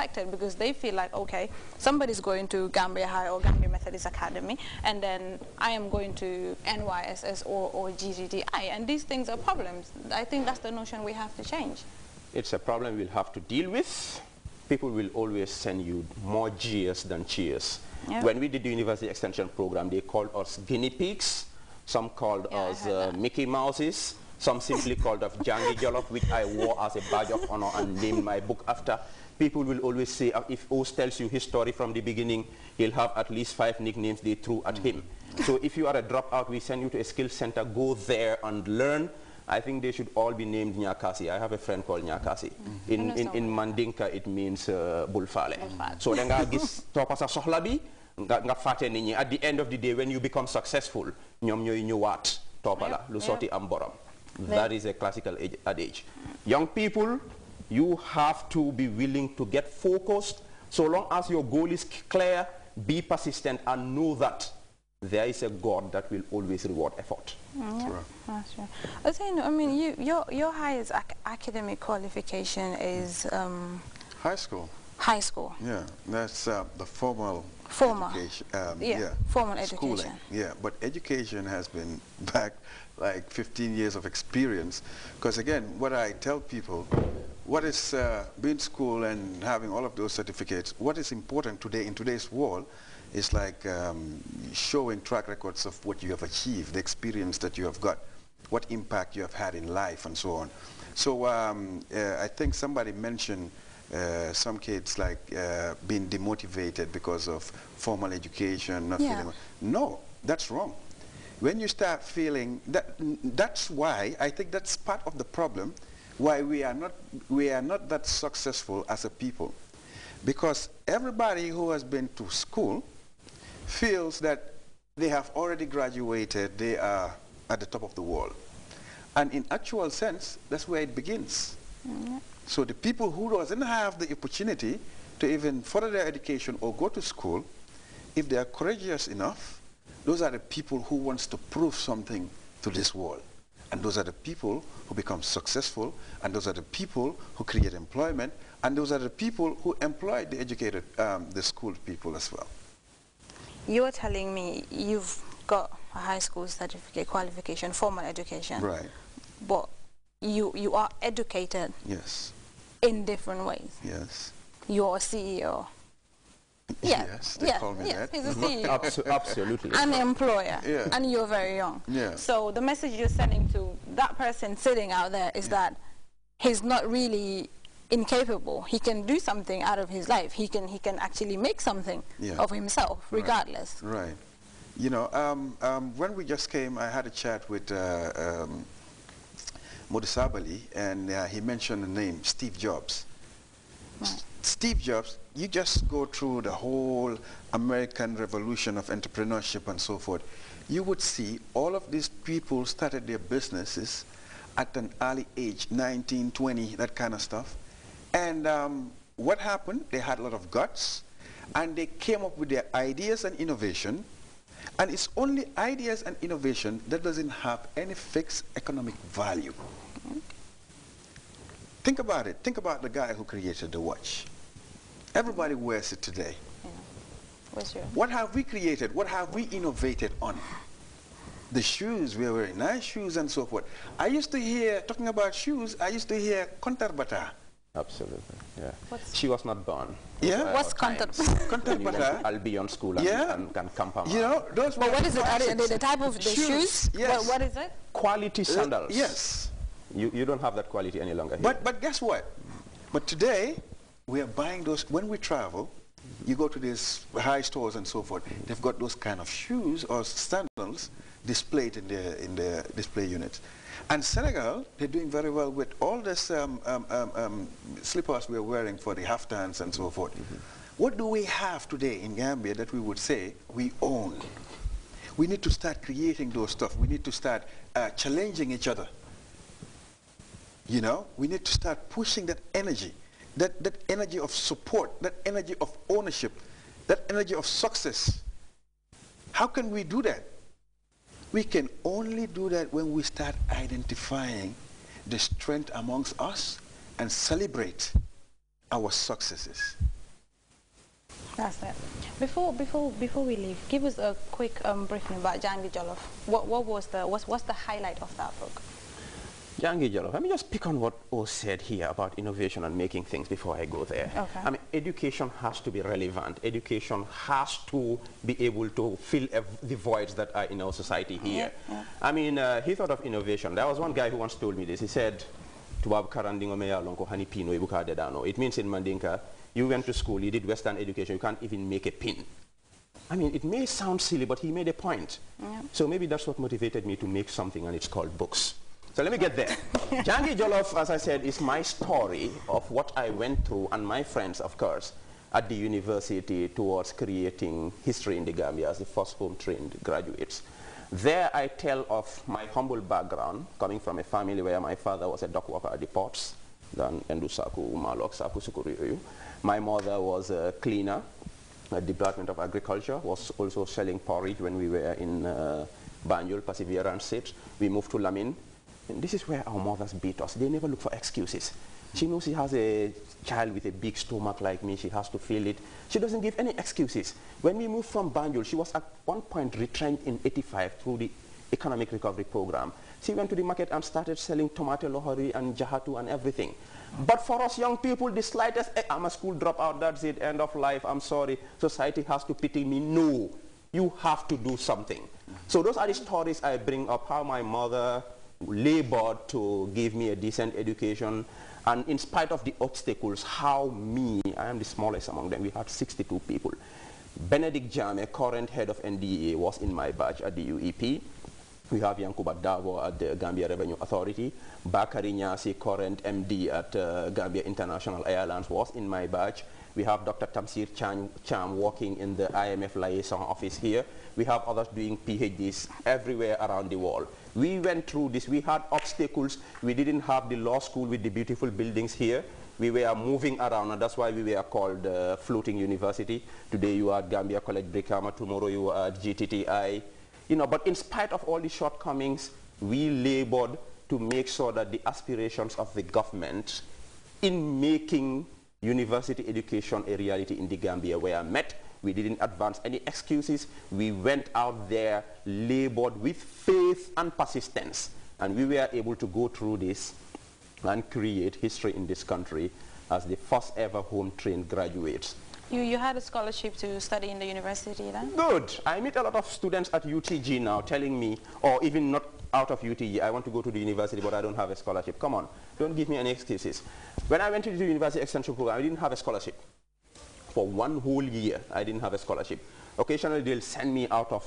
expected, because they feel like, okay, somebody's going to Gambia High or Gambia Methodist Academy, and then I am going to NYSS or GGTI, and these things are problems. I think that's the notion we have to change. It's a problem we'll have to deal with. People will always send you more Gs than cheers. Yep. When we did the University Extension Program, they called us guinea pigs. Some called us Mickey Mouses. Some simply called us Jangi Jollof, which I wore as a badge of honor and named my book after. People will always say, if Oz tells you his story from the beginning, he'll have at least 5 nicknames they threw at him. So if you are a dropout, we send you to a skill center, go there and learn. I think they should all be named Nyakasi. I have a friend called Nyakasi. In Mandinka, it means Bulfale. So then at the end of the day, when you become successful, that is a classical adage. Young people, you have to be willing to get focused. So long as your goal is clear, be persistent and know that there is a God that will always reward effort. That's true. I mean, your highest academic qualification is high school. High school. Yeah, that's the formal education. Formal education. Schooling. Yeah, but education has been back like 15 years of experience. Because again, what I tell people, what is being school and having all of those certificates, what is important today in today's world is like showing track records of what you have achieved, the experience that you have got, what impact you have had in life and so on. So I think somebody mentioned some kids like being demotivated because of formal education, not feeling. No, that's wrong. When you start feeling that, that's why I think that's part of the problem why we are not that successful as a people, because everybody who has been to school feels that they have already graduated, they are at the top of the world, and in actual sense that's where it begins. So the people who doesn't have the opportunity to even further their education or go to school, if they are courageous enough, those are the people who wants to prove something to this world. And those are the people who become successful, and those are the people who create employment, and those are the people who employ the educated, the schooled people as well. You were telling me you've got a high school certificate qualification, formal education. Right. But you are educated. Yes. In different ways. Yes. You're a CEO. Yeah. Yes, they call me that. He's a CEO. Absolutely. An employer. Yeah. And you're very young. Yeah. So the message you're sending to that person sitting out there is that he's not really incapable. He can do something out of his life. He can actually make something of himself, regardless. Right. You know, when we just came, I had a chat with Modisabali, and he mentioned the name Steve Jobs. Right. Steve Jobs, you just go through the whole American revolution of entrepreneurship and so forth. You would see all of these people started their businesses at an early age, 19, 20, that kind of stuff. And what happened? They had a lot of guts, and they came up with their ideas and innovation. And it's only ideas and innovation that doesn't have any fixed economic value. Think about it. Think about the guy who created the watch. Everybody wears it today. What have we created? What have we innovated on? The shoes, we are wearing nice shoes and so forth. I used to hear, talking about shoes, I used to hear Kontarbata. Absolutely, yeah. She was not born. Yeah? What's Kontarbata? I'll be on school and can camp out. You know, those but what is it? The type of the shoes? Yes. What is it? Quality sandals. Yes. You don't have that quality any longer here. But guess what? But today, we are buying those. When we travel, you go to these high stores and so forth, they've got those kind of shoes or sandals displayed in the display units. And Senegal, they're doing very well with all this slippers we're wearing for the haftans and so forth. What do we have today in Gambia that we would say we own? We need to start creating those stuff. We need to start challenging each other. You know, we need to start pushing that energy, that energy of support, that energy of ownership, that energy of success. How can we do that? We can only do that when we start identifying the strength amongst us and celebrate our successes. That's it. Before we leave, give us a quick briefing about Jangi Jollof. What's the highlight of that book? Jangi Jollof. Let me just pick on what O said here about innovation and making things before I go there. Okay. I mean, education has to be relevant. Education has to be able to fill the voids that are in our society here. Yeah. I mean, he thought of innovation. There was one guy who once told me this. He said, it means in Mandinka, you went to school, you did Western education, you can't even make a pin. I mean, it may sound silly, but he made a point. Yeah. So maybe that's what motivated me to make something, and it's called books. So let me get there. Jangi Jollof, as I said, is my story of what I went through, and my friends, of course, at the university towards creating history in the Gambia as the first home-trained graduates. There I tell of my humble background, coming from a family where my father was a dock worker at the ports, then Endusaku, Malok, Saku, Sukuriyu. My mother was a cleaner at the Department of Agriculture, was also selling porridge when we were in Banjul, Perseverance State. We moved to Lamin. And this is where our mothers beat us. They never look for excuses. She knows she has a child with a big stomach like me. She has to feel it. She doesn't give any excuses. When we moved from Banjul, she was at one point retrenched in 85 through the economic recovery program. She went to the market and started selling tomato lohari and jahatu and everything. But for us young people, the slightest, I'm a school dropout, that's it, end of life, I'm sorry, society has to pity me. No, you have to do something. So those are the stories I bring up, how my mother labored to give me a decent education, and in spite of the obstacles, how me, I am the smallest among them, we had 62 people. Benedict Jame, current head of NDA, was in my batch at the UEP. We have Yankuba Davo at the Gambia Revenue Authority. Bakari Nyasi, current MD at Gambia International Airlines, was in my batch. We have Dr. Tamsir Cham working in the IMF liaison office here. We have others doing PhDs everywhere around the world. We went through this. We had obstacles. We didn't have the law school with the beautiful buildings here. We were moving around, and that's why we were called Floating University. Today you are at Gambia College Brikama. Tomorrow you are at GTTI. You know, but in spite of all the shortcomings, we labored to make sure that the aspirations of the government in making university education a reality in the Gambia were met. We didn't advance any excuses. We went out there, labored with faith and persistence, and we were able to go through this and create history in this country as the first ever home-trained graduates. You had a scholarship to study in the university then? Good. I meet a lot of students at UTG now telling me, or even not out of UTG, I want to go to the university but I don't have a scholarship. Come on, don't give me any excuses. When I went to the university extension program, I didn't have a scholarship. For one whole year, I didn't have a scholarship. Occasionally, they'll send me out of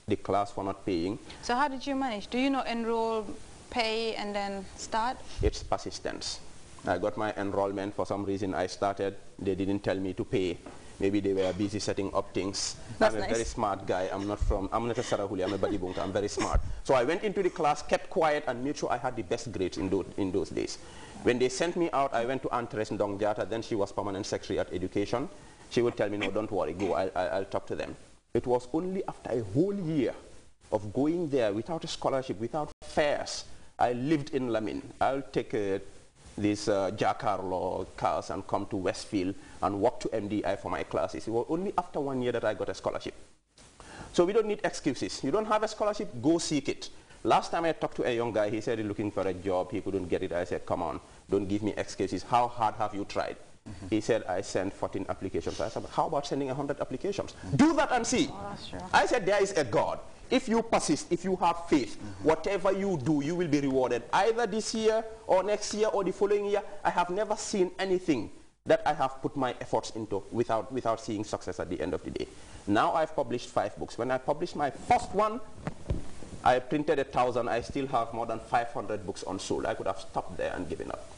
the class for not paying. So how did you manage? Do you not enroll, pay, and then start? It's persistence. I got my enrollment. For some reason, I started. They didn't tell me to pay. Maybe they were busy setting up things. That's I'm a nice. very smart guy. I'm not a Sarahuli, I'm a Badibunka. I'm very smart. So I went into the class, kept quiet, and made sure I had the best grades in those days. When they sent me out, I went to Antres Ndongjata. Then she was permanent secretary at education. She would tell me, no, don't worry, go, I'll talk to them. It was only after a whole year of going there without a scholarship, without fares. I lived in Lamin. I'll take these Jacarlo cars and come to Westfield and walk to MDI for my classes. It was only after 1 year that I got a scholarship. So we don't need excuses. You don't have a scholarship, go seek it. Last time I talked to a young guy, he said he's looking for a job, he couldn't get it. I said, come on, don't give me excuses. How hard have you tried? He said, I sent 14 applications. I said, how about sending 100 applications? Do that and see. Oh, that's true. I said, there is a God. If you persist, if you have faith, whatever you do, you will be rewarded. Either this year or next year or the following year. I have never seen anything that I have put my efforts into without seeing success at the end of the day. Now I've published 5 books. When I published my first one, I printed 1,000. I still have more than 500 books unsold. I could have stopped there and given up.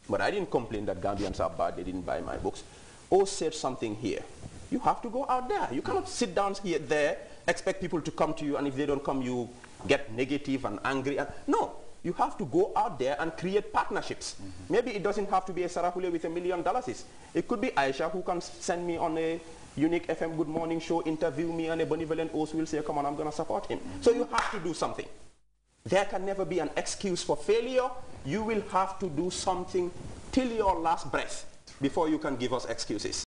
But I didn't complain that Gambians are bad. They didn't buy my books. O said something here. You have to go out there. You cannot sit down here, there, expect people to come to you, and if they don't come, you get negative and angry. No, you have to go out there and create partnerships. Maybe it doesn't have to be a Sarahule with $1 million. It could be Aisha who can send me on a Unique FM Good Morning show, interview me, and a benevolent host will say, come on, I'm going to support him. So you have to do something. There can never be an excuse for failure. You will have to do something till your last breath before you can give us excuses.